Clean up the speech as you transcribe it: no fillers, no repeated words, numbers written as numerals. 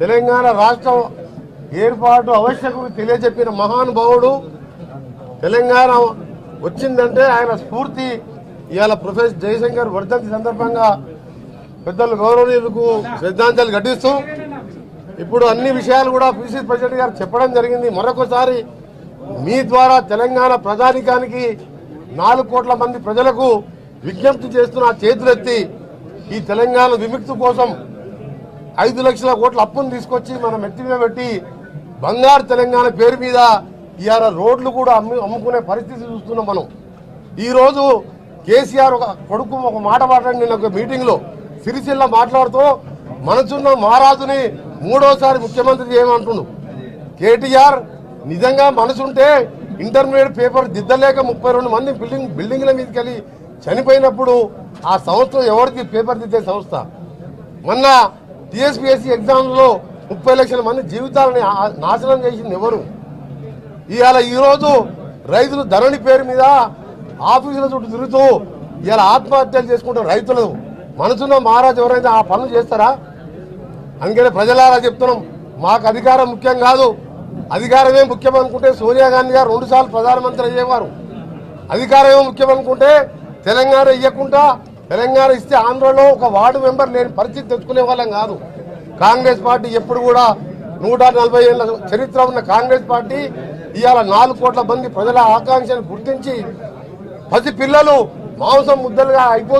తెలంగాణ రాష్ట్ర ఏర్పాటు ఆవశ్యకత తెలియజెప్పిన మహానుభావుడు. తెలంగాణ వచ్చిందంటే ఆయన స్ఫూర్తి. ఇవాళ ప్రొఫెసర్ జయశంకర్ వర్ధంతి సందర్భంగా పెద్దలు గౌరవనీయులకు శ్రద్ధాంజలి ఘటిస్తూ ఇప్పుడు అన్ని విషయాలు కూడా పిసిసి ప్రెసిడెంట్ గారు చెప్పడం జరిగింది. మరొకసారి మీ ద్వారా తెలంగాణ ప్రజానికానికి 4 కోట్ల మంది ప్రజలకు విజ్ఞప్తి చేస్తున్న చేతులెత్తి ఈ తెలంగాణ విముక్తి కోసం 5 లక్షల కోట్ల అప్పును తీసుకొచ్చి మనం ఎత్తి మీద పెట్టి బంగారు తెలంగాణ పేరు మీద ఇవాళ రోడ్లు కూడా అమ్ముకునే పరిస్థితి చూస్తున్నాం మనం. ఈరోజు కేసీఆర్ ఒక కొడుకు ఒక మాట మాట్లాడి నిన్న ఒక మీటింగ్లో సిరిసిల్ల మాట్లాడుతూ మనసున్న మహారాజుని 3వసారి ముఖ్యమంత్రి చేయమంటుండు. కేటీఆర్ నిజంగా మనసుంటే ఇంటర్మీడియట్ పేపర్ దిద్దలేక 32 మంది బిల్డింగ్ల మీదకి వెళ్ళి చనిపోయినప్పుడు ఆ సంస్థ ఎవరికి పేపర్ దిద్దే సంస్థ? మొన్న టీఎస్పీఎస్సీ ఎగ్జామ్లో 30 లక్షల మంది జీవితాలని నాశనం చేసింది ఎవరు? ఇవాళ ఈరోజు రైతులు ధరణి పేరు మీద ఆఫీసుల చుట్టూ తిరుగుతూ ఇవాళ ఆత్మహత్యలు చేసుకుంటారు రైతులు. మనసున్న మహారాజు ఎవరైనా ఆ పనులు చేస్తారా? అందుకనే ప్రజలారా చెప్తున్నాం, మాకు అధికారం ముఖ్యం కాదు. అధికారమే ముఖ్యం అనుకుంటే సోనియా గాంధీ గారు 2 సార్లు ప్రధానమంత్రి అయ్యేవారు. అధికారమే ముఖ్యం అనుకుంటే తెలంగాణ ఇవ్వకుండా తెలంగాణ ఇస్తే ఆంధ్రలో ఒక వార్డు మెంబర్ లేని పరిస్థితి తెచ్చుకునే వాళ్ళం కాదు. కాంగ్రెస్ పార్టీ ఎప్పుడు కూడా 140 ఏళ్ల చరిత్ర ఉన్న కాంగ్రెస్ పార్టీ ఇవాళ 4 కోట్ల మంది ప్రజల ఆకాంక్షను గుర్తించి పసి పిల్లలు మాంసం ముద్దలుగా అయిపోతున్నారు.